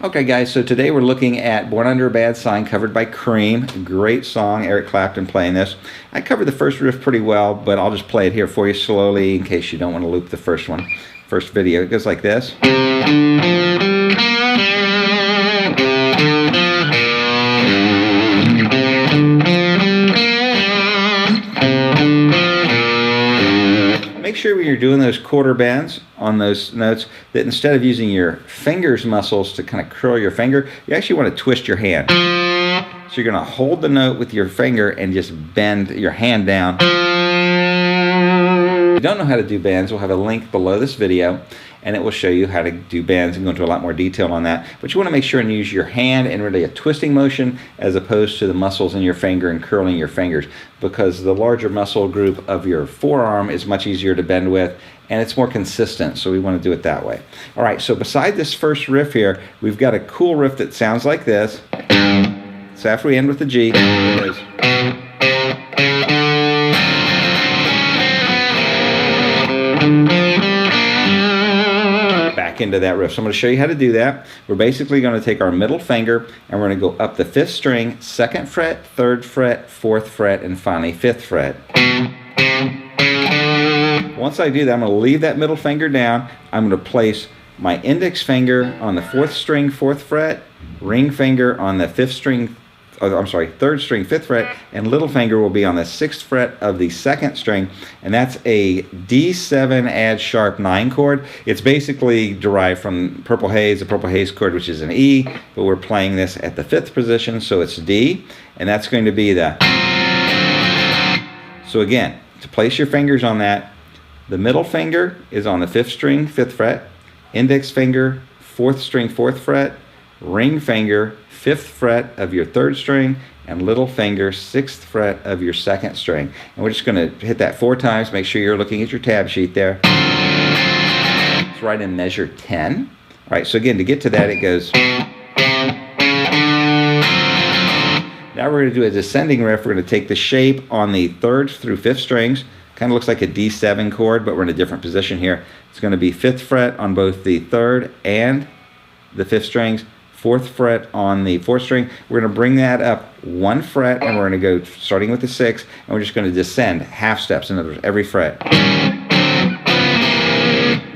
Okay guys, so today we're looking at Born Under a Bad Sign, covered by Cream. Great song, Eric Clapton playing this. I covered the first riff pretty well, but I'll just play it here for you slowly in case you don't want to loop the first video. It goes like this. Make sure when you're doing those quarter bends on those notes that instead of using your fingers muscles to kind of curl your finger, you actually want to twist your hand. So you're going to hold the note with your finger and just bend your hand down. If you don't know how to do bends, we'll have a link below this video and it will show you how to do bends and go into a lot more detail on that. But you want to make sure and use your hand in really a twisting motion as opposed to the muscles in your finger and curling your fingers, because the larger muscle group of your forearm is much easier to bend with and it's more consistent, so we want to do it that way. All right, so beside this first riff here, we've got a cool riff that sounds like this. So after we end with the G, it goes. Back into that riff. So I'm going to show you how to do that. We're basically going to take our middle finger and we're going to go up the 5th string, 2nd fret, 3rd fret, 4th fret, and finally 5th fret. Once I do that, I'm going to leave that middle finger down. I'm going to place my index finger on the 4th string, 4th fret, ring finger on the 3rd string, 5th fret, and little finger will be on the 6th fret of the 2nd string, and that's a D7 add sharp 9 chord. It's basically derived from Purple Haze, the Purple Haze chord, which is an E, but we're playing this at the 5th position, so it's D, and that's going to be the. So again, to place your fingers on that, the middle finger is on the 5th string, 5th fret, index finger, 4th string, 4th fret, ring finger, 5th fret of your 3rd string, and little finger, 6th fret of your 2nd string. And we're just going to hit that 4 times. Make sure you're looking at your tab sheet there. It's right in measure 10. All right, so again, to get to that, it goes. Now we're going to do a descending riff. We're going to take the shape on the 3rd through 5th strings. Kind of looks like a D7 chord, but we're in a different position here. It's going to be 5th fret on both the 3rd and the 5th strings, 4th fret on the 4th string. We're going to bring that up 1 fret, and we're going to go starting with the 6th, and we're just going to descend half steps, in other words, every fret.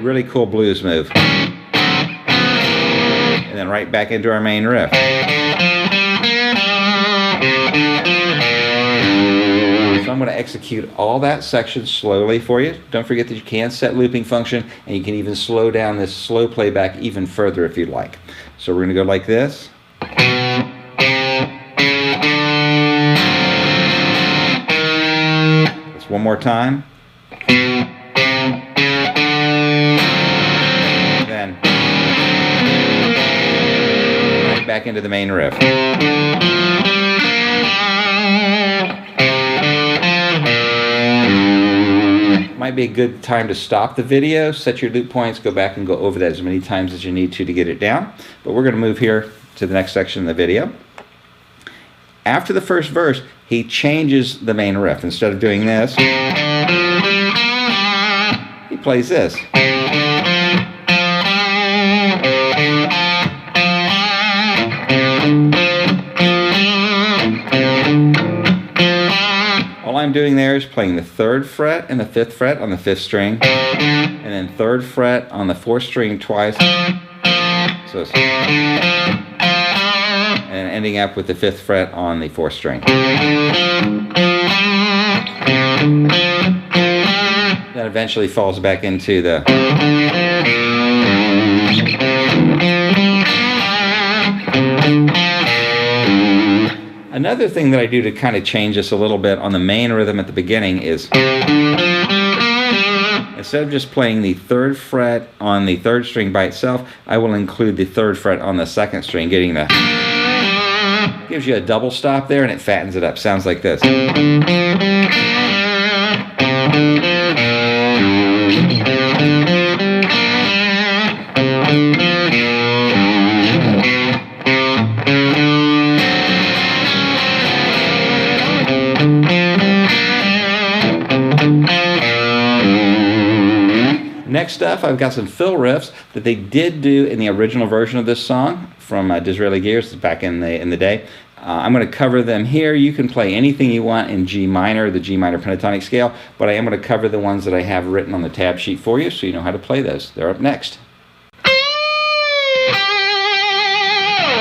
Really cool blues move. And then right back into our main riff. So I'm going to execute all that section slowly for you. Don't forget that you can set looping function, and you can even slow down this slow playback even further if you'd like. So we're going to go like this. Just one more time. Then right back into the main riff. Might be a good time to stop the video, set your loop points, go back and go over that as many times as you need to get it down. But we're going to move here to the next section of the video. After the first verse, he changes the main riff. Instead of doing this, he plays this. All I'm doing there is playing the 3rd fret and the 5th fret on the 5th string, and then 3rd fret on the 4th string twice, so it's, and ending up with the 5th fret on the 4th string. That eventually falls back into the. Another thing that I do to kind of change this a little bit on the main rhythm at the beginning is, instead of just playing the 3rd fret on the 3rd string by itself, I will include the 3rd fret on the 2nd string, getting the. Gives you a double stop there and it fattens it up. Sounds like this. Next up, I've got some fill riffs that they did do in the original version of this song from Disraeli Gears back in the day. I'm going to cover them here. You can play anything you want in G minor, the G minor pentatonic scale, but I am going to cover the ones that I have written on the tab sheet for you so you know how to play those. They're up next.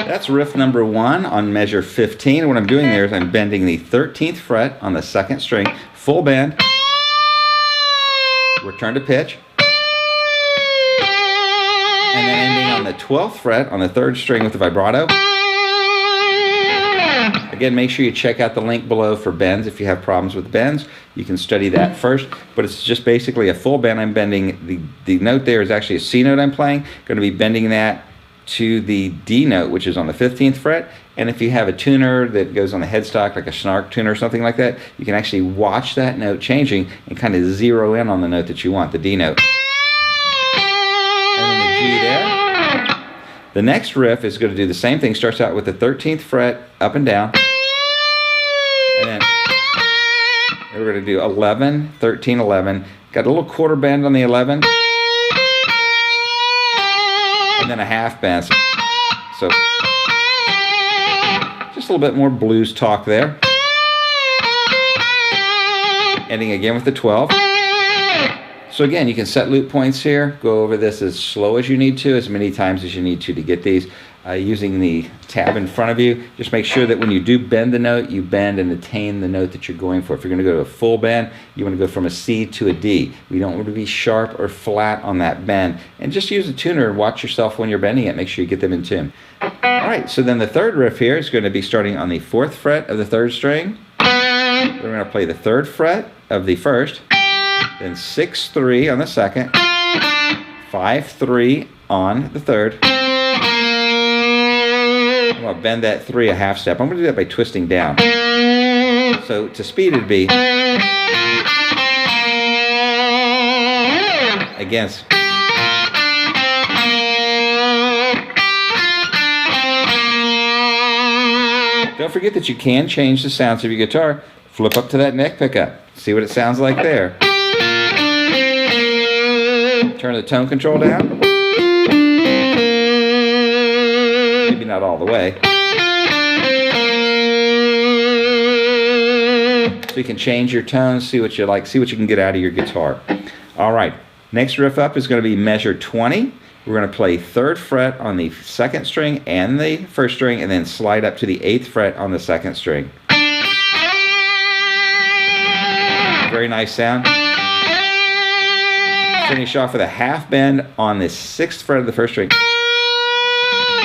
That's riff number 1 on measure 15. And what I'm doing there is I'm bending the 13th fret on the 2nd string, full bend, return to pitch, and then ending on the 12th fret on the 3rd string with the vibrato. Again, make sure you check out the link below for bends. If you have problems with bends, you can study that first. But it's just basically a full bend. I'm bending, the note there is actually a C note I'm playing. Going to be bending that to the D note, which is on the 15th fret. And if you have a tuner that goes on the headstock, like a snark tuner or something like that, you can actually watch that note changing and kind of zero in on the note that you want, the D note. And then the G there. The next riff is going to do the same thing. Starts out with the 13th fret up and down. And then we're going to do 11, 13, 11. Got a little quarter bend on the 11. And then a half bend. So just a little bit more blues talk there. Ending again with the 12. So again, you can set loop points here. Go over this as slow as you need to, as many times as you need to get these. Using the tab in front of you, just make sure that when you do bend the note, you bend and attain the note that you're going for. If you're going to go to a full bend, you want to go from a C to a D. We don't want to be sharp or flat on that bend. And just use a tuner and watch yourself when you're bending it. Make sure you get them in tune. All right, so then the third riff here is going to be starting on the 4th fret of the 3rd string. We're going to play the 3rd fret of the 1st, then 6-3 on the 2nd, 5-3 on the 3rd. I'm going to bend that 3 a half step. I'm going to do that by twisting down. So to speed it'd be against. Don't forget that you can change the sounds of your guitar. Flip up to that neck pickup. See what it sounds like there. Turn the tone control down. Maybe not all the way. So you can change your tone, see what you like, see what you can get out of your guitar. All right, next riff up is going to be measure 20. We're going to play 3rd fret on the 2nd string and the 1st string, and then slide up to the 8th fret on the 2nd string. Very nice sound. Finish off with a half bend on the 6th fret of the 1st string.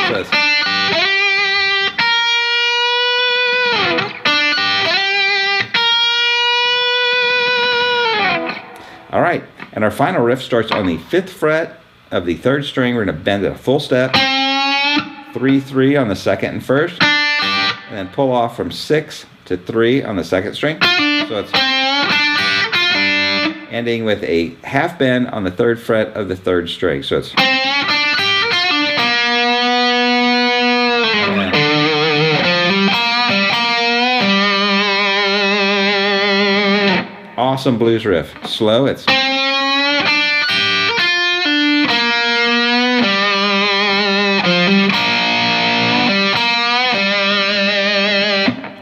So it's all right, and our final riff starts on the 5th fret of the 3rd string. We're going to bend it a full step, 3-3 on the 2nd and 1st, and then pull off from 6 to 3 on the 2nd string. So it's ending with a half bend on the 3rd fret of the 3rd string. So it's awesome blues riff. Slow, it's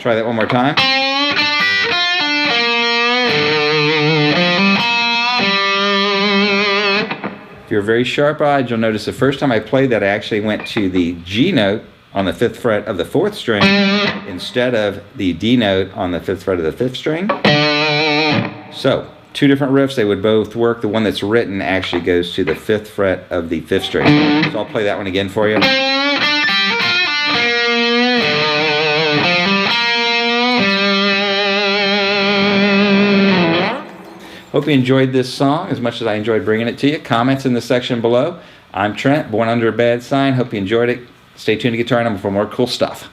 try that one more time. If you're very sharp-eyed, you'll notice the first time I played that I actually went to the G note on the 5th fret of the 4th string instead of the D note on the 5th fret of the 5th string. So, two different riffs, they would both work. The one that's written actually goes to the 5th fret of the 5th string. So I'll play that one again for you. Hope you enjoyed this song as much as I enjoyed bringing it to you. Comments in the section below. I'm Trent, born under a bad sign. Hope you enjoyed it. Stay tuned to Guitar Number for more cool stuff.